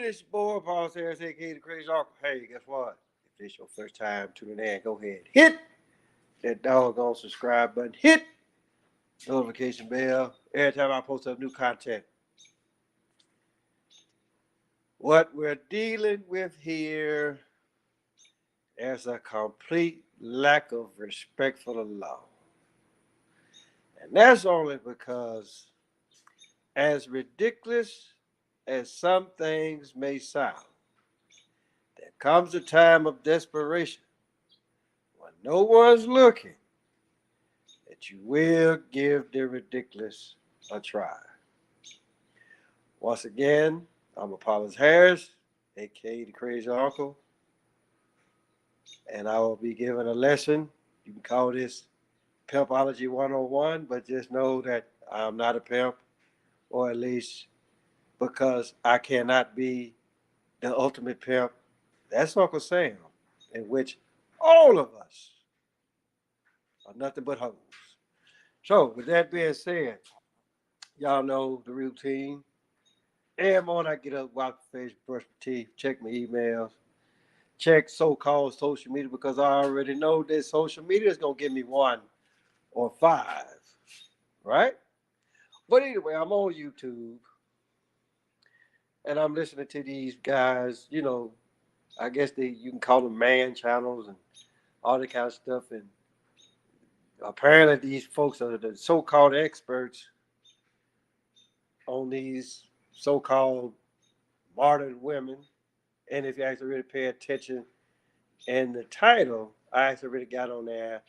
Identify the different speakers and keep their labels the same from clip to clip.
Speaker 1: this boy, Paul Harris, aka the Crazy Uncle. Hey, guess what? If this your first time tuning in, go ahead. Hit that doggone subscribe button. Hit notification bell every time I post up new content. What we're dealing with here is a complete lack of respect for the law. And that's only because, as ridiculous as some things may sound, there comes a time of desperation when no one's looking that you will give the ridiculous a try. Once again, I'm Apollos Harris, aka the Crazy Uncle, and I will be giving a lesson. You can call this Pimpology 101, but just know that I'm not a pimp, or at least because I cannot be the ultimate pimp. That's Uncle Sam, in which all of us are nothing but hoes. So, with that being said, y'all know the routine. Every morning I get up, wash my face, brush my teeth, check my emails, check so-called social media because I already know that social media is gonna give me one or five, right? But anyway, I'm on YouTube and I'm listening to these guys. I guess you can call them man channels and all that kind of stuff. And apparently, these folks are the so-called experts on these so-called modern women. And if you actually really pay attention in the title, I actually really got on there,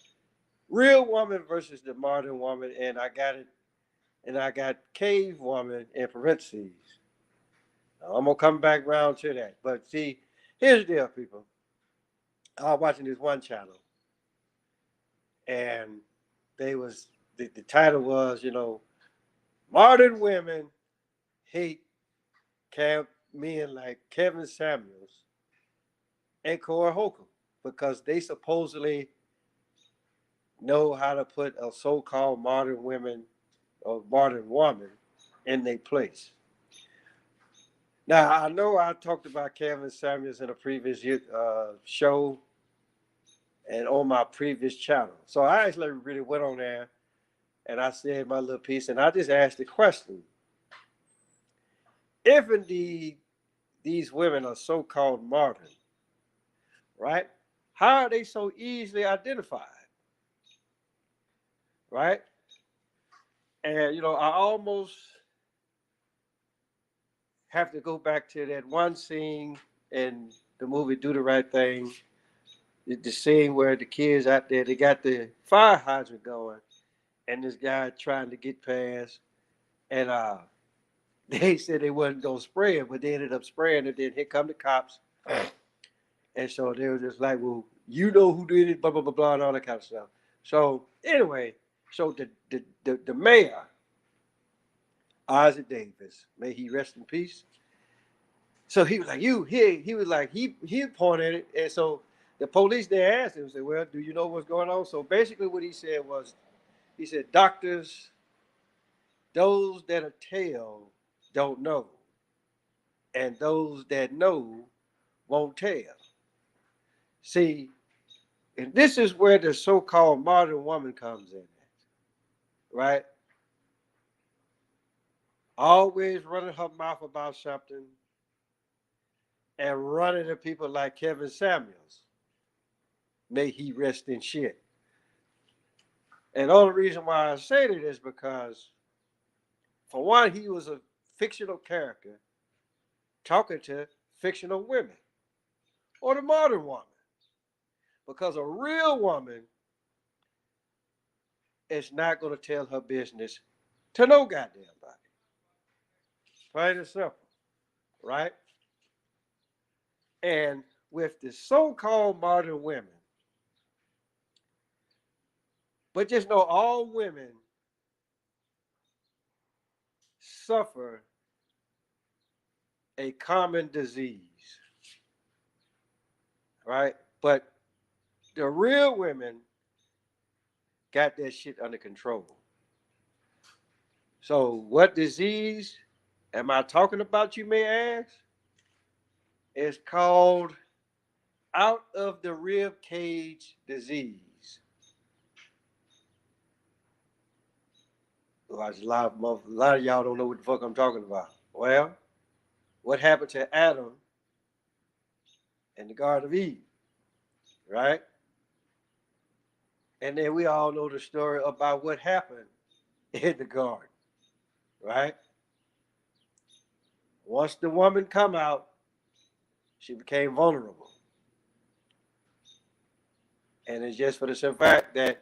Speaker 1: real woman versus the modern woman, and I got it, and I got cave woman in parentheses. Now, I'm gonna come back around to that, but see, here's the deal, people. I was watching this one channel, and the title was, modern women hate men like Kevin Samuels and Cora Holcomb because they supposedly know how to put a so-called modern women or modern woman in their place. Now I know I talked about Kevin Samuels in a previous show and on my previous channel, so I actually really went on there and I said my little piece, and I just asked the question: if indeed these women are so-called modern, right? How are they so easily identified, right? And I almost have to go back to that one scene in the movie Do the Right Thing, the scene where the kids out there, they got the fire hydrant going, and this guy trying to get past, and they said they wasn't gonna spray it, but they ended up spraying it. Then here come the cops, and so they were just like, "Well, you know who did it," blah blah blah blah, and all that kind of stuff. So anyway, so the mayor, Isaac Davis, may he rest in peace. So he was like, "You here?" He was like, he pointed at it, and so the police they asked him, said, "Well, do you know what's going on?" So basically, what he said was, he said, "Doctors, those that are tell don't know, and those that know won't tell." See, and this is where the so-called modern woman comes in, right? Always running her mouth about something and running to people like Kevin Samuels. May he rest in shit. And the only reason why I say that is because, for one, he was a fictional character talking to fictional women or the modern woman. Because a real woman is not going to tell her business to no goddamn body. Plain and simple, right? And with the so called modern women, but just know all women suffer a common disease, right? But the real women got that shit under control. So, what disease am I talking about, you may ask? It's called out of the rib cage disease. A lot of y'all don't know what the fuck I'm talking about. Well, what happened to Adam in the Garden of Eden, right? And then we all know the story about what happened in the garden, right? Once the woman come out, she became vulnerable. And it's just for the simple fact that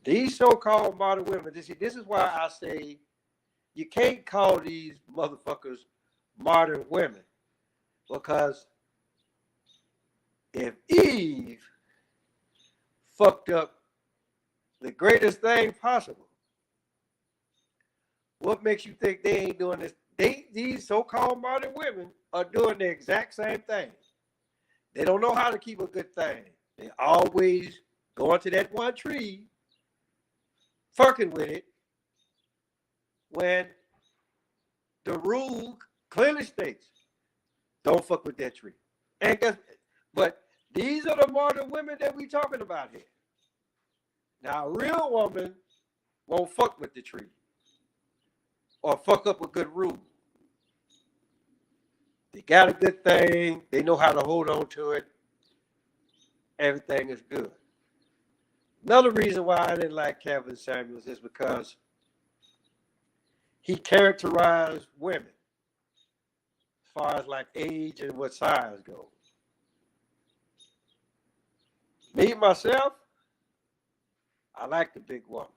Speaker 1: these so-called modern women, this is why I say you can't call these motherfuckers modern women. Because if Eve fucked up the greatest thing possible, what makes you think they ain't doing this? These so-called modern women are doing the exact same thing. They don't know how to keep a good thing. They always going to that one tree, fucking with it, when the rule clearly states, don't fuck with that tree. And guess, but these are the modern women that we talking about here. Now, a real woman won't fuck with the tree or fuck up a good rule. They got a good thing. They know how to hold on to it. Everything is good. Another reason why I didn't like Kevin Samuels is because he characterized women as far as like age and what size goes. Me, myself, I like the big woman.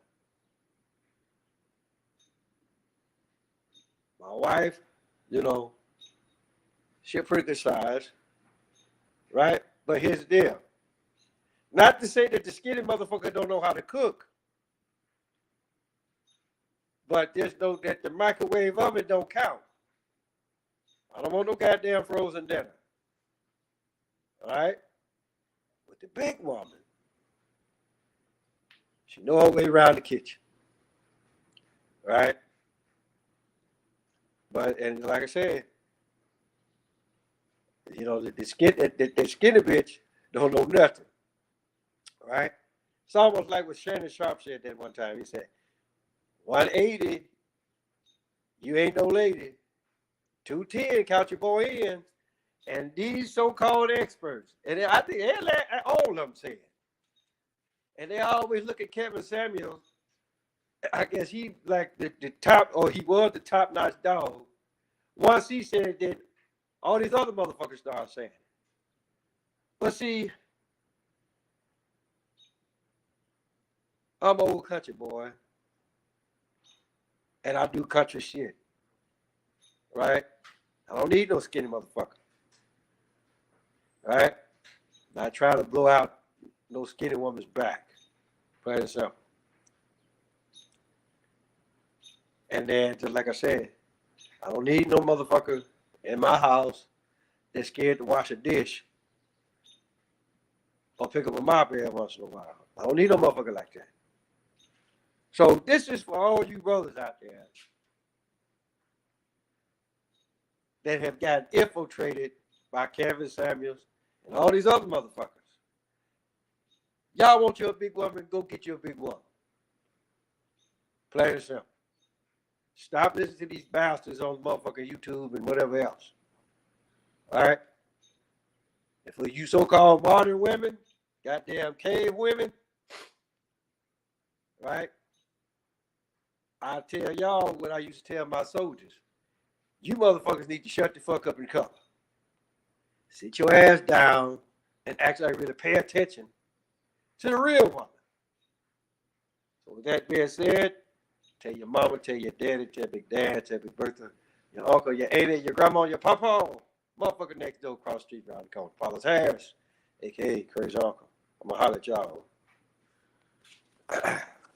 Speaker 1: My wife, you know, she a pretty good size, right? But here's the deal. Not to say that the skinny motherfucker don't know how to cook, but just know that the microwave oven don't count. I don't want no goddamn frozen dinner. All right? But the big woman, she know her way around the kitchen. Right? But, and like I said, you know, the skinny bitch don't know nothing. Right? It's almost like what Shannon Sharp said that one time. He said, 180, you ain't no lady. 210, count your boy in. And these so-called experts, and I think all of them say it. And they always look at Kevin Samuels. I guess he like the top, or he was the top-notch dog. Once he said that, all these other motherfuckers started saying it. But see, I'm an old country boy, and I do country shit, right? I don't need no skinny motherfucker, right? Not trying to blow out no skinny woman's back, plain and simple. And then, just like I said, I don't need no motherfucker in my house that's scared to wash a dish or pick up a mop every once in a while. I don't need no motherfucker like that. So this is for all you brothers out there that have gotten infiltrated by Kevin Samuels and all these other motherfuckers. Y'all want you a big woman, go get you a big woman. Plain and simple. Stop listening to these bastards on motherfucking YouTube and whatever else. All right? And for you so-called modern women, goddamn cave women, right? I tell y'all what I used to tell my soldiers. You motherfuckers need to shut the fuck up and cover. Sit your ass down and actually really pay attention to the real woman. So with that being said, tell your mama, tell your daddy, tell big dad, tell big Bertha, your uncle, your auntie, your grandma, your papa, motherfucker next door across the street around the corner. Paulus Harris, a.k.a. Crazy Uncle. I'm going to holler at y'all.